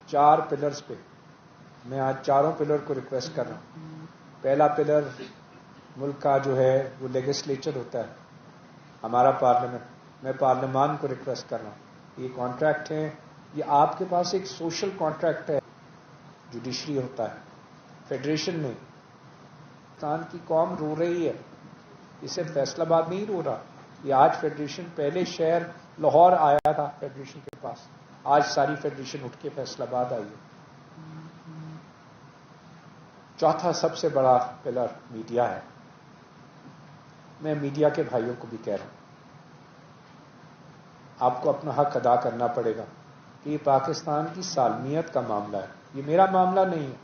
4 pillars پہ میں آج چاروں پلر کو ریکویسٹ کر رہا ہوں. پہلا پلر ملک کا جو ہے وہ لیجسلیچر ہوتا ہے, ہمارا پارلیمنٹ. میں پارلیمان کو ریکویسٹ کر رہا ہوں, یہ کانٹریکٹ ہے, یہ آپ کے پاس ایک سوشل کانٹریکٹ ہے. جوڈیشری ہوتا ہے, فیڈریشن نہیں. پاکستان کی قوم رو رہی ہے, اسے فیصل آباد نہیں رو رہا. یہ آج فیڈریشن, پہلے شہر لاہور آیا تھا فیڈریشن کے پاس, آج ساری فیڈریشن اٹھ کے فیصل آباد آئی ہے. چوتھا سب سے بڑا پلر میڈیا ہے. میں میڈیا کے بھائیوں کو بھی کہہ رہا ہوں, آپ کو اپنا حق ادا کرنا پڑے گا کہ یہ پاکستان کی سالمیت کا معاملہ ہے. یہ میرا معاملہ نہیں ہے,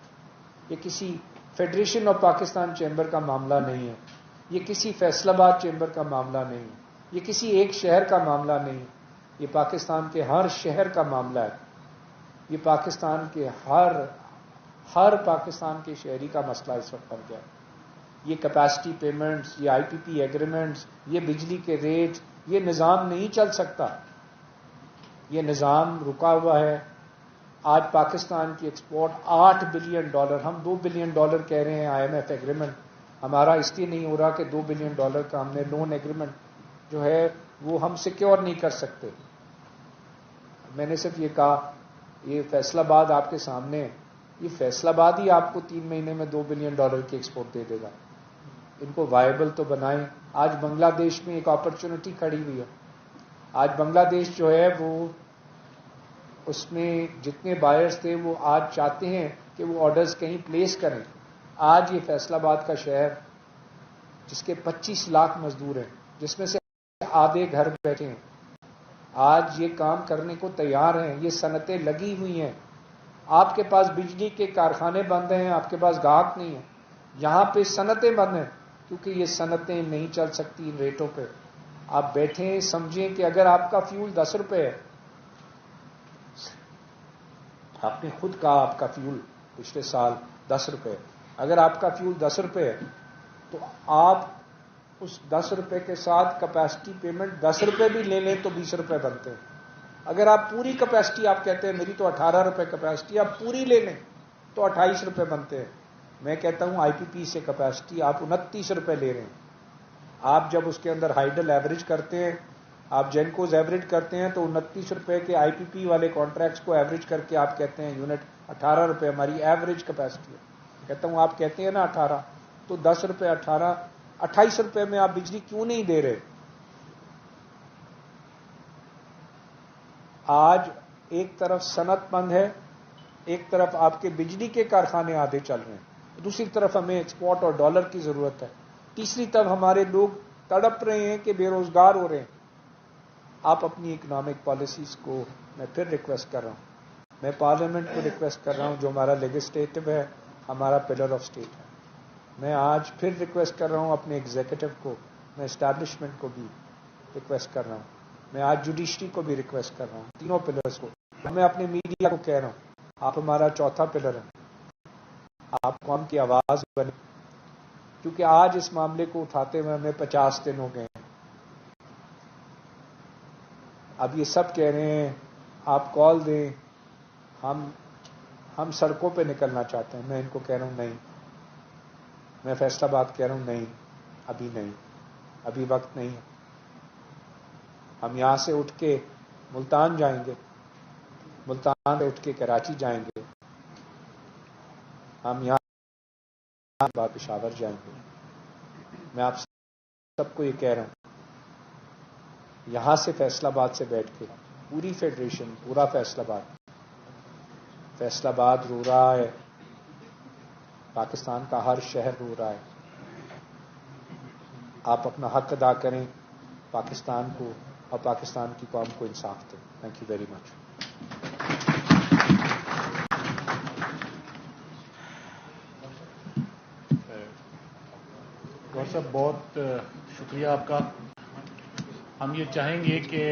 یہ کسی فیڈریشن آف پاکستان چیمبر کا معاملہ نہیں ہے, یہ کسی فیصل آباد چیمبر کا معاملہ نہیں ہے, یہ کسی ایک شہر کا معاملہ نہیں ہے. یہ پاکستان کے ہر شہر کا معاملہ ہے. یہ پاکستان کے ہر پاکستان کے شہری کا مسئلہ اس وقت بن گیا ہے. یہ کیپیسٹی پیمنٹس, یہ آئی پی پی ایگریمنٹس, یہ بجلی کے ریٹ, یہ نظام نہیں چل سکتا. یہ نظام رکا ہوا ہے. آج پاکستان کی ایکسپورٹ $8 بلین, ہم $2 بلین کہہ رہے ہیں. آئی ایم ایف ایگریمنٹ ہمارا اس لیے نہیں ہو رہا کہ $2 بلین کا ہم نے لون ایگریمنٹ جو ہے وہ ہم سیکیور نہیں کر سکتے. میں نے صرف یہ کہا, یہ فیصل آباد آپ کے سامنے, یہ فیصل آباد ہی آپ کو 3 مہینے میں $2 بلین کی ایکسپورٹ دے دے گا. ان کو وائبل تو بنائیں. آج بنگلہ دیش میں ایک اپرچونٹی کھڑی ہوئی ہے. آج بنگلہ دیش جو ہے وہ اس میں جتنے بائرز تھے وہ آج چاہتے ہیں کہ وہ آرڈرز کہیں پلیس کریں. آج یہ فیصل آباد کا شہر جس کے 25 لاکھ مزدور ہیں, جس میں سے آدھے گھر بیٹھے ہیں, آج یہ کام کرنے کو تیار ہیں. یہ صنعتیں لگی ہوئی ہیں. آپ کے پاس بجلی کے کارخانے بند ہیں, آپ کے پاس گاہک نہیں ہیں. یہاں پہ صنعتیں بند ہیں کیونکہ یہ صنعتیں نہیں چل سکتی ان ریٹوں پہ. آپ بیٹھیں, سمجھیں کہ اگر آپ کا فیول $10 ہے, آپ نے خود کہا آپ کا فیول پچھلے سال $10, اگر آپ کا فیول $10 ہے تو آپ اس $10 کے ساتھ کیپیسٹی پیمنٹ $10 بھی لے لیں تو $20 بنتے ہیں. اگر آپ پوری کیپیسٹی, آپ کہتے ہیں میری تو $18 کیپیسٹی, آپ پوری لے لیں تو $28 بنتے ہیں. میں کہتا ہوں آئی پی پی سے کیپیسٹی آپ $29 لے رہے ہیں. آپ جب اس کے اندر ہائیڈل ایوریج کرتے ہیں, آپ جینکوز ایوریج کرتے ہیں تو $29 کے آئی پی پی والے کانٹریکٹس کو ایوریج کر کے آپ کہتے ہیں یونٹ $18 ہماری ایوریج کیپیسٹی ہے. کہتا ہوں آپ کہتے ہیں نا 18, تو $10, 18, $28 میں آپ بجلی کیوں نہیں دے رہے؟ آج ایک طرف صنعت بند ہے, ایک طرف آپ کے بجلی کے کارخانے آدھے چل رہے ہیں, دوسری طرف ہمیں ایکسپورٹ اور ڈالر کی ضرورت ہے, تیسری طرف ہمارے لوگ تڑپ رہے ہیں کہ بے روزگار ہو رہے ہیں. آپ اپنی اکنامک پالیسیز کو, میں پھر ریکویسٹ کر رہا ہوں, میں پارلیمنٹ کو ریکویسٹ کر رہا ہوں جو ہمارا لیجسلیٹو ہے, ہمارا پلر آف اسٹیٹ ہے. میں آج پھر ریکویسٹ کر رہا ہوں اپنے ایگزیکٹو کو, میں اسٹیبلشمنٹ کو بھی ریکویسٹ کر رہا ہوں, میں آج جوڈیشری کو بھی ریکویسٹ کر رہا ہوں, تینوں پلرز کو. میں اپنے میڈیا کو کہہ رہا ہوں آپ ہمارا چوتھا پلر ہیں, آپ قوم کی آواز بنے, کیونکہ آج اس معاملے کو اٹھاتے ہوئے ہمیں 50 دن ہو گئے ہیں. اب یہ سب کہہ رہے ہیں آپ کال دیں, ہم سڑکوں پہ نکلنا چاہتے ہیں. میں ان کو کہہ رہا ہوں نہیں, میں فیصل آباد کہہ رہا ہوں نہیں, ابھی نہیں, ابھی وقت نہیں ہے. ہم یہاں سے اٹھ کے ملتان جائیں گے, ملتان سے اٹھ کے کراچی جائیں گے, ہم یہاں پشاور جائیں گے. میں آپ سب کو یہ کہہ رہا ہوں یہاں سے فیصل آباد سے بیٹھ کے پوری فیڈریشن, پورا فیصل آباد رو رہا ہے, پاکستان کا ہر شہر رو رہا ہے. آپ اپنا حق ادا کریں, پاکستان کو اور پاکستان کی قوم کو انصاف دیں. Thank you very much. گور صاحب بہت شکریہ آپ کا. ہم یہ چاہیں گے کہ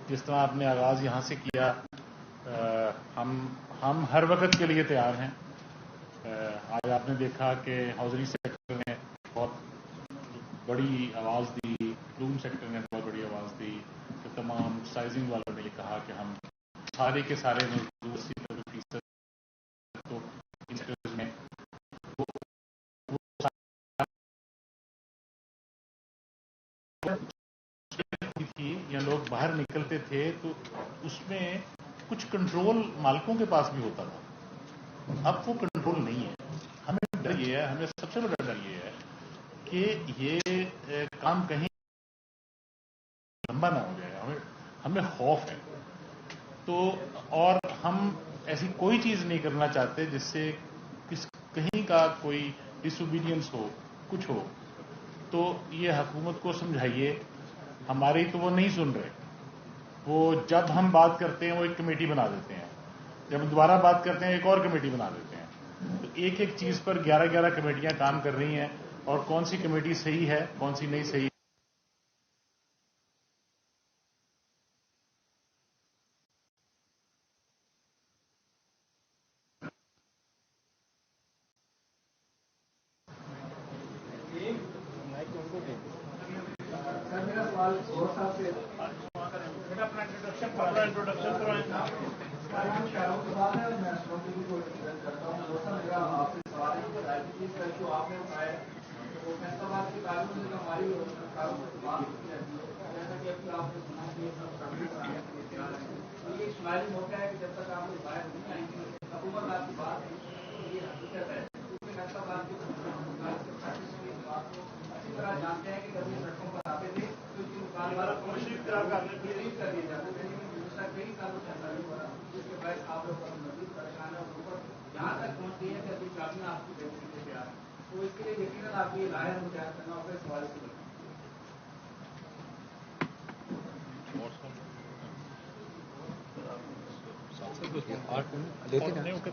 جس طرح آپ نے آغاز یہاں سے کیا, ہم ہر وقت کے لیے تیار ہیں. آج آپ نے دیکھا کہ ہاؤزنگ سیکٹر نے بہت بڑی آواز دی, روم سیکٹر نے بہت بڑی آواز دی, تو تمام سائزنگ والوں نے یہ کہا کہ ہم سارے کے سارے مزدور 80% باہر نکلتے تھے تو اس میں کچھ کنٹرول مالکوں کے پاس بھی ہوتا تھا. اب وہ کنٹرول نہیں ہے. ہمیں ڈر یہ ہے, ہمیں سب سے بڑا ڈر یہ ہے کہ یہ کام کہیں لمبا نہ ہو جائے. ہمیں خوف ہے. تو اور ہم ایسی کوئی چیز نہیں کرنا چاہتے جس سے کہیں کا کوئی ڈس اوبیڈینس ہو, کچھ ہو. تو یہ حکومت کو سمجھائیے. ہماری تو وہ نہیں سن رہے. وہ جب ہم بات کرتے ہیں وہ ایک کمیٹی بنا دیتے ہیں, جب ہم دوبارہ بات کرتے ہیں ایک اور کمیٹی بنا دیتے ہیں. تو ایک ایک چیز پر 11 کمیٹیاں کام کر رہی ہیں, اور کون سی کمیٹی صحیح ہے کون سی نہیں صحیح.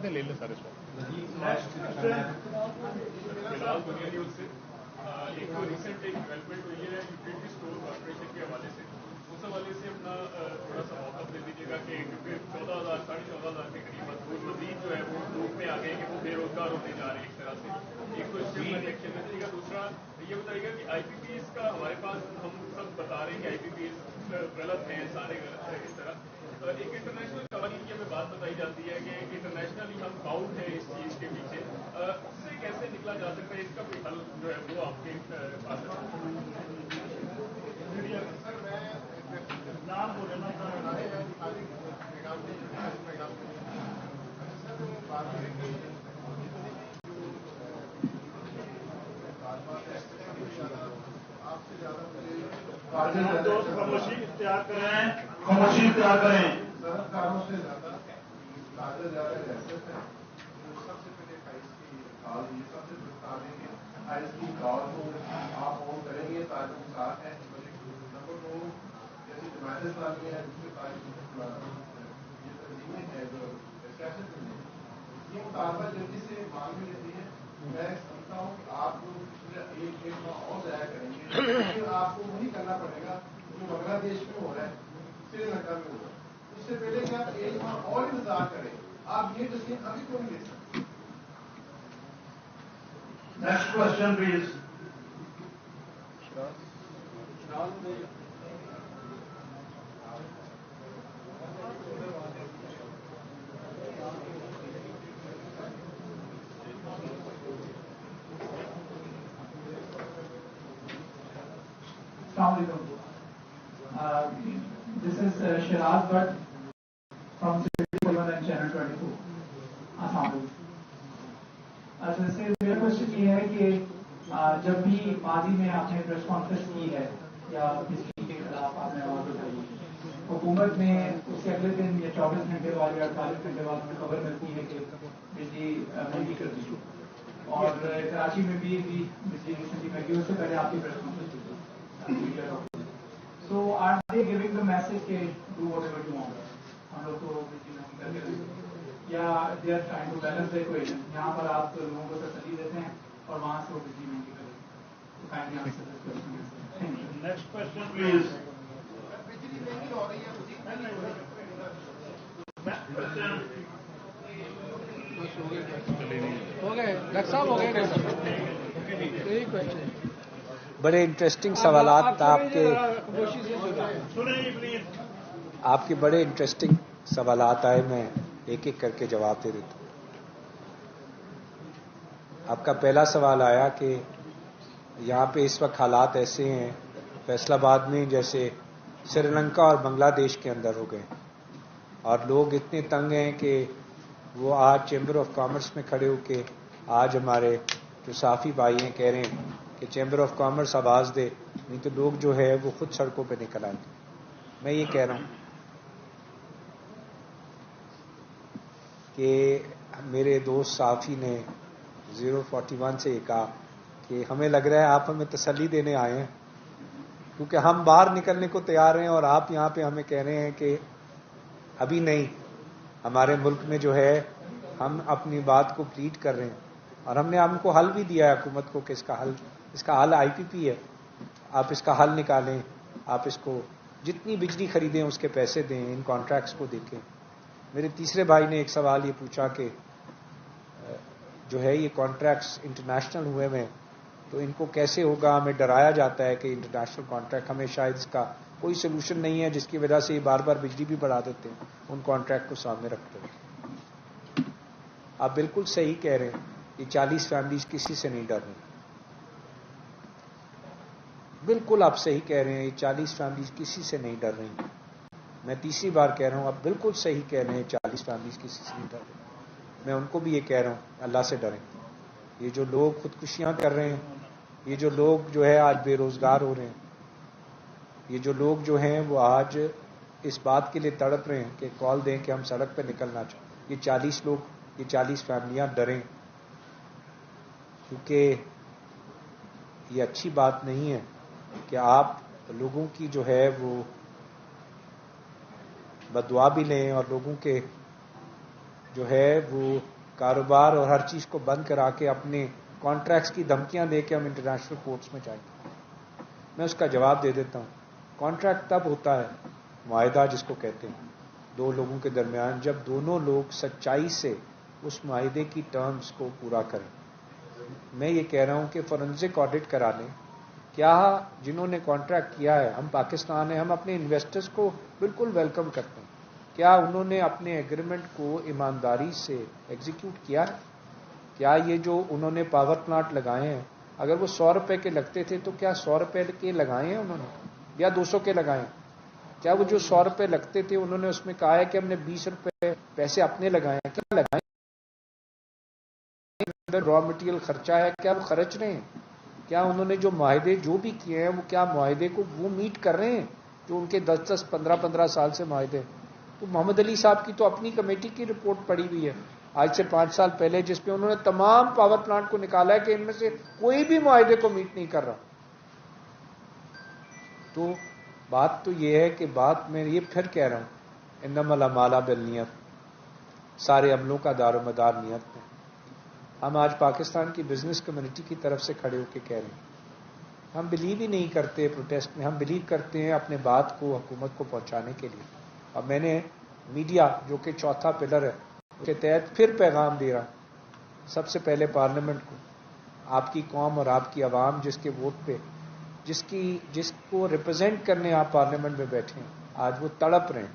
لے لیں سارے سوال. ایک ریسنٹ ایک ڈیولپمنٹ ہوئی ہے یوٹیلیٹی اسٹور کارپوریشن کے حوالے سے. اس حوالے سے اپنا تھوڑا سا موقف دے دیجیے گا کہ 14,000 14,500 کے قریب مزید جو ہے وہ لوگ میں آ گئے کہ وہ بے روزگار ہوتے جا رہے ہیں. ایک طرح سے ایک تو اس سے ریئیکشن میں دیجیے گا. دوسرا یہ بتائیے گا کہ آئی پی پی ایس کا ہمارے پاس ہم سب بتا رہے ہیں کہ آئی پی پی ایس غلط ہیں, سارے غلط ہیں. اس طرح ایک انٹرنیشنل قوانین کی ہمیں بات بتائی جاتی ہے کہ انٹرنیشنلی ہم باؤنڈ ہیں اس چیز کے پیچھے. اس سے کیسے نکلا جا سکتا ہے, اس کا کوئی حل جو ہے وہ آپ کے پاس نام بولے نا. خاموشی اختیار کریں, خاموشی اختیار کریں. کاروں سے زیادہ زیادہ سب سے پہلے سب سے کی کار کو آپ آن کریں گے تاکہ ساتھ ہے. نمبر 2 جیسے جماعت اسلامی ہے اس کے تاریخ یہ تنظیمیں ہیں جو سیاست میں یہ مطالبہ جلدی سے مانگ لیتی ہے. میں سمجھتا ہوں کہ آپ کو پچھلے ایک ماہ اور ضائع کریں گے, پھر آپ کو وہی کرنا پڑے گا جو بنگلہ دیش میں ہو رہا ہے, سری لنکا میں ہو رہا ہے. اس سے پہلے کہ آپ ایک ماہ اور انتظار کریں, آپ یہ تصمیم ابھی کیوں نہیں لے سکتے. Next question please. السلام علیکم. This is Shiraz Butt from city and channel 24. السلام علیکم. میرا کوشچن یہ ہے کہ جب بھی ماضی میں آپ نے پریس کانفرنس کی ہے یا بجلی کے خلاف آپ نے آواز اٹھائی, حکومت نے اس کے اگلے دن یا 24 گھنٹے بعد یا 48 گھنٹے بعد میں خبر ملتی ہے کہ بجلی مہنگی کر دی. اور کراچی میں بھی بجلی ریسنٹلی مہنگی, اس سے پہلے آپ کی پریس کانفرنس کی. So are they giving the message کہ do whatever you want, ہم لوگ کو بجلی مہنگی کر کے دیں, یا they are trying to balance the equation. یہاں پر آپ لوگوں کو تسلی دیتے ہیں اور وہاں سے وہ بجلی مہنگی کریں. تو kindly answer this question. Thank you. Next question please. بجلی مہنگی ہو رہی ہے, ہو گئے ڈاکٹر صاحب, ہو گئے. بڑے انٹرسٹنگ سوالات آپ کے بڑے انٹرسٹنگ سوالات آئے. میں ایک ایک کر کے جواب دے دیتا ہوں. آپ کا پہلا سوال آیا کہ یہاں پہ اس وقت حالات ایسے ہیں فیصل آباد میں جیسے سری لنکا اور بنگلہ دیش کے اندر ہو گئے اور لوگ اتنے تنگ ہیں کہ وہ آج چیمبر آف کامرس میں کھڑے ہو کے آج ہمارے جو صحافی بھائی ہیں کہہ رہے ہیں کہ چیمبر آف کامرس آواز دے، نہیں تو لوگ جو ہے وہ خود سڑکوں پہ نکل آئیں گے. میں یہ کہہ رہا ہوں کہ میرے دوست صحافی نے 041 سے یہ کہا کہ ہمیں لگ رہا ہے آپ ہمیں تسلی دینے آئے ہیں، کیونکہ ہم باہر نکلنے کو تیار ہیں اور آپ یہاں پہ ہمیں کہہ رہے ہیں کہ ابھی نہیں. ہمارے ملک میں جو ہے ہم اپنی بات کو پلیٹ کر رہے ہیں اور ہم نے ہم کو حل بھی دیا ہے حکومت کو کہ اس کا حل آئی پی پی ہے. آپ اس کا حل نکالیں، آپ اس کو جتنی بجلی خریدیں اس کے پیسے دیں، ان کانٹریکٹس کو دیکھیں. میرے تیسرے بھائی نے ایک سوال یہ پوچھا کہ جو ہے یہ کانٹریکٹس انٹرنیشنل ہوئے ہوئے تو ان کو کیسے ہوگا. ہمیں ڈرایا جاتا ہے کہ انٹرنیشنل کانٹریکٹ ہمیں شاید اس کا کوئی سولوشن نہیں ہے، جس کی وجہ سے یہ بار بار بجلی بھی بڑھا دیتے ہیں ان کانٹریکٹ کو سامنے رکھتے ہوئے. آپ بالکل صحیح کہہ رہے ہیں، یہ 40 فیملیز کسی سے نہیں ڈر رہی. بالکل آپ صحیح کہہ رہے ہیں، یہ 40 فیملیز کسی سے نہیں ڈر رہی. میں تیسری بار کہہ رہا ہوں، آپ بالکل صحیح کہہ رہے ہیں، 40 فیملیز کسی سے نہیں ڈر رہی. میں ان کو بھی یہ کہہ رہا ہوں اللہ سے ڈریں. یہ جو لوگ خودکشیاں کر رہے ہیں، یہ جو لوگ جو ہے آج بے روزگار ہو رہے ہیں، یہ جو لوگ جو ہیں وہ آج اس بات کے لیے تڑپ رہے ہیں کہ کال دیں کہ ہم سڑک پہ نکلنا چاہیں، یہ 40 لوگ، یہ 40 فیملیاں ڈریں، کیونکہ یہ اچھی بات نہیں ہے کہ آپ لوگوں کی جو ہے وہ بددعا بھی لیں اور لوگوں کے جو ہے وہ کاروبار اور ہر چیز کو بند کرا کے اپنے کانٹریکٹس کی دھمکیاں دے کے ہم انٹرنیشنل کورٹس میں جائیں. میں اس کا جواب دے دیتا ہوں. کانٹریکٹ تب ہوتا ہے، معاہدہ جس کو کہتے ہیں، دو لوگوں کے درمیان جب دونوں لوگ سچائی سے اس معاہدے کی ٹرمز کو پورا کریں. میں یہ کہہ رہا ہوں کہ فورنزک آڈٹ کرا لیں. کیا جنہوں نے کانٹریکٹ کیا ہے، ہم پاکستان ہیں، ہم اپنے انویسٹرز کو بالکل ویلکم کرتے ہیں، کیا انہوں نے اپنے ایگریمنٹ کو ایمانداری سے ایگزیکیوٹ کیا ہے؟ کیا یہ جو انہوں نے پاور پلانٹ لگائے ہیں، اگر وہ 100 روپے کے لگتے تھے تو کیا 100 روپے کے لگائے ہیں انہوں نے یا 200 کے لگائے ہیں؟ کیا وہ جو 100 روپے لگتے تھے انہوں نے اس میں کہا ہے کہ ہم نے 20 روپے پیسے اپنے لگائے ہیں؟ کیا لگائے؟ را مٹیریل خرچہ ہے، کیا وہ خرچ رہے ہیں؟ کیا انہوں نے جو معاہدے جو بھی کیے ہیں وہ کیا معاہدے کو وہ میٹ کر رہے ہیں جو ان کے 10 15 سال سے معاہدے؟ تو محمد علی صاحب کی تو اپنی کمیٹی کی رپورٹ پڑی ہوئی ہے آج سے 5 سال پہلے، جس پہ انہوں نے تمام پاور پلانٹ کو نکالا ہے کہ ان میں سے کوئی بھی معاہدے کو میٹ نہیں کر رہا. تو بات تو یہ ہے کہ بات میں یہ پھر کہہ رہا ہوں، انما الاعمال بالنیت، سارے عملوں کا دار و مدار نیت میں. ہم آج پاکستان کی بزنس کمیونٹی کی طرف سے کھڑے ہو کے کہہ رہے ہیں ہم بلیو ہی نہیں کرتے پروٹیسٹ میں، ہم بلیو کرتے ہیں اپنے بات کو حکومت کو پہنچانے کے لیے. اب میں نے میڈیا جو کہ چوتھا پلر ہے اس کے تحت پھر پیغام دے رہا ہوں سب سے پہلے پارلیمنٹ کو. آپ کی قوم اور آپ کی عوام جس کے ووٹ پہ جس کو ریپرزینٹ کرنے آپ پارلیمنٹ میں بیٹھے ہیں، آج وہ تڑپ رہے ہیں.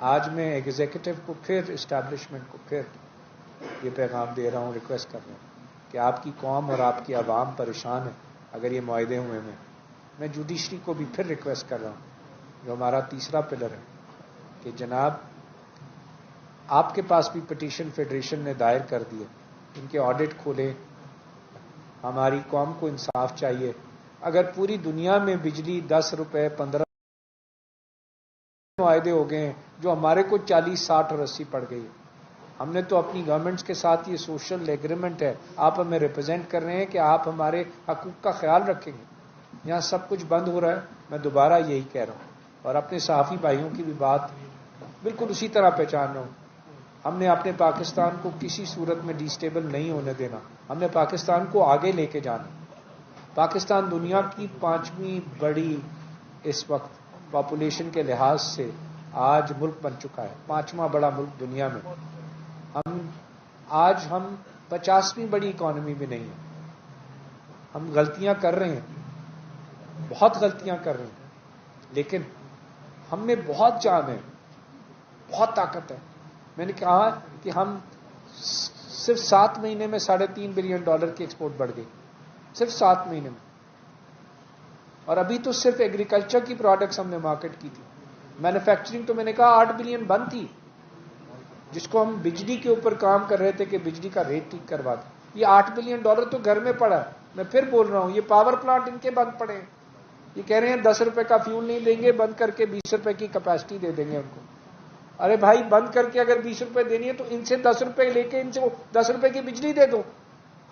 آج میں ایگزیکٹو کو پھر اسٹیبلشمنٹ کو پھر یہ پیغام دے رہا ہوں، ریکویسٹ کر رہا ہوں کہ آپ کی قوم اور آپ کی عوام پریشان ہے اگر یہ معاہدے ہوئے ہیں. میں جوڈیشری کو بھی پھر ریکویسٹ کر رہا ہوں جو ہمارا تیسرا پلر ہے کہ جناب آپ کے پاس بھی پٹیشن فیڈریشن نے دائر کر دی ہے، ان کے آڈٹ کھولے. ہماری قوم کو انصاف چاہیے. اگر پوری دنیا میں بجلی 10 روپے 15 معاہدے ہو گئے ہیں جو ہمارے کو 40 60 اور 80 پڑ گئی ہے. ہم نے تو اپنی گورنمنٹس کے ساتھ یہ سوشل ایگریمنٹ ہے، آپ ہمیں ریپرزینٹ کر رہے ہیں کہ آپ ہمارے حقوق کا خیال رکھیں گے. یہاں سب کچھ بند ہو رہا ہے. میں دوبارہ یہی کہہ رہا ہوں اور اپنے صحافی بھائیوں کی بھی بات بالکل اسی طرح پہچان رہا ہوں. ہم نے اپنے پاکستان کو کسی صورت میں ڈیسٹیبل نہیں ہونے دینا. ہم نے پاکستان کو آگے لے کے جانا. پاکستان دنیا کی 5ویں بڑی اس وقت پاپولیشن کے لحاظ سے آج ملک بن چکا ہے، 5واں بڑا ملک دنیا میں. آج ہم 50ویں بڑی اکانومی میں نہیں ہیں. ہم غلطیاں کر رہے ہیں، بہت غلطیاں کر رہے ہیں، لیکن ہم میں بہت جان ہے، بہت طاقت ہے. میں نے کہا کہ ہم صرف 7 مہینے میں $3.5 بلین کی ایکسپورٹ بڑھ گئی، صرف 7 مہینے میں. اور ابھی تو صرف ایگریکلچر کی پروڈکٹس ہم نے مارکیٹ کی تھی. مینوفیکچرنگ تو میں نے کہا 8 بلین بند تھی, جس کو ہم بجلی کے اوپر کام کر رہے تھے کہ بجلی کا ریٹ ٹھیک کروا دیں. یہ $8 بلین تو گھر میں پڑا ہے. میں پھر بول رہا ہوں, یہ پاور پلانٹ ان کے بند پڑے ہیں. یہ کہہ رہے ہیں 10 روپے کا فیول نہیں دیں گے, بند کر کے 20 روپے کی کیپیسٹی دے دیں گے ان کو. ارے بھائی, بند کر کے اگر 20 روپے دینی ہے تو ان سے 10 روپے لے کے ان سے 10 روپے کی بجلی دے دو.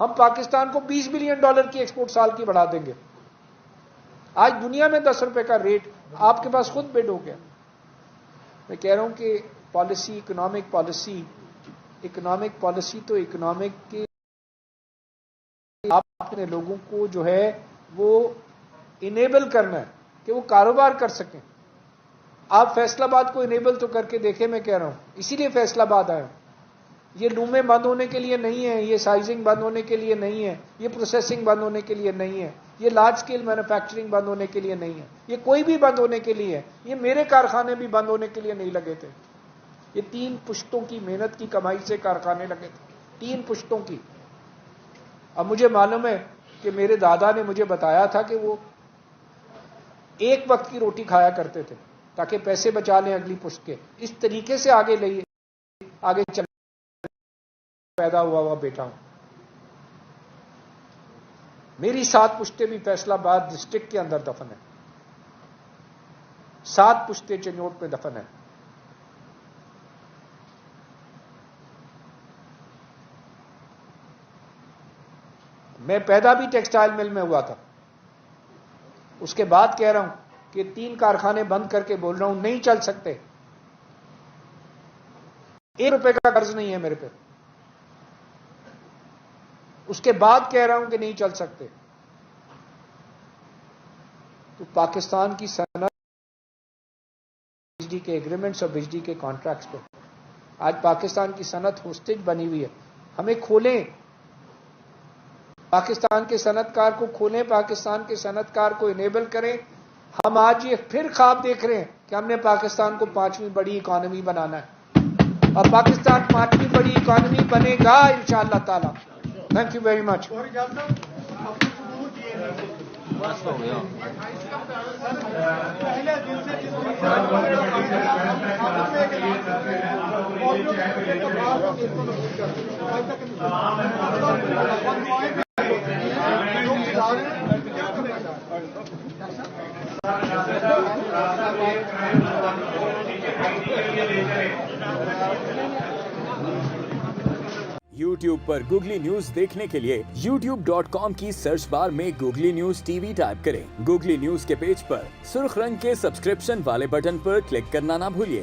ہم پاکستان کو $20 بلین کی ایکسپورٹ سال کی بڑھا دیں گے. آج دنیا میں 10 روپے کا ریٹ آپ کے پاس خود بڈ ہو گیا. میں کہہ رہا ہوں کہ پالیسی, اکنامک پالیسی تو اکنامک کے آپ نے لوگوں کو جو ہے وہ انیبل کرنا ہے کہ وہ کاروبار کر سکیں. آپ فیصل آباد کو انیبل تو کر کے دیکھیں. میں کہہ رہا ہوں اسی لیے فیصل آباد آئے. یہ لومیں بند ہونے کے لیے نہیں ہے, یہ سائزنگ بند ہونے کے لیے نہیں ہے, یہ پروسیسنگ بند ہونے کے لیے نہیں ہے, یہ لارج سکیل مینوفیکچرنگ بند ہونے کے لیے نہیں ہے, یہ کوئی بھی بند ہونے کے لیے ہے. یہ میرے کارخانے بھی بند ہونے کے لیے نہیں لگے تھے. یہ 3 پشتوں کی محنت کی کمائی سے کارخانے لگے تھے, 3 پشتوں کی. اب مجھے معلوم ہے کہ میرے دادا نے مجھے بتایا تھا کہ وہ ایک وقت کی روٹی کھایا کرتے تھے تاکہ پیسے بچا لیں اگلی پشت کے. اس طریقے سے آگے چل پیدا ہوا بیٹا ہوں. میری 7 پشتیں بھی فیصل آباد ڈسٹرکٹ کے اندر دفن ہیں, 7 پشتیں چنوٹ میں دفن ہیں. میں پیدا بھی ٹیکسٹائل مل میں ہوا تھا. اس کے بعد کہہ رہا ہوں کہ 3 کارخانے بند کر کے بول رہا ہوں نہیں چل سکتے. 1 روپے کا قرض نہیں ہے میرے پہ. اس کے بعد کہہ رہا ہوں کہ نہیں چل سکتے. تو پاکستان کی صنعت بجلی کے ایگریمنٹس اور بجلی کے کانٹریکٹس پہ آج پاکستان کی صنعت ہوسٹیج بنی ہوئی ہے. ہمیں کھولیں, پاکستان کے صنعت کار کو کھولیں, پاکستان کے صنعت کار کو انیبل کریں. ہم آج یہ پھر خواب دیکھ رہے ہیں کہ ہم نے پاکستان کو 5ویں بڑی اکانومی بنانا ہے, اور پاکستان 5ویں بڑی اکانومی بنے گا انشاءاللہ تعالی. Thank you very much. YouTube per googly news دیکھنے کے لیے youtube.com کی سرچ بار میں googly news T V type کریں. گوگلی نیوز کے پیج پر سرخ رنگ کے سبسکرپشن والے بٹن پر کلک کرنا نہ بھولیے.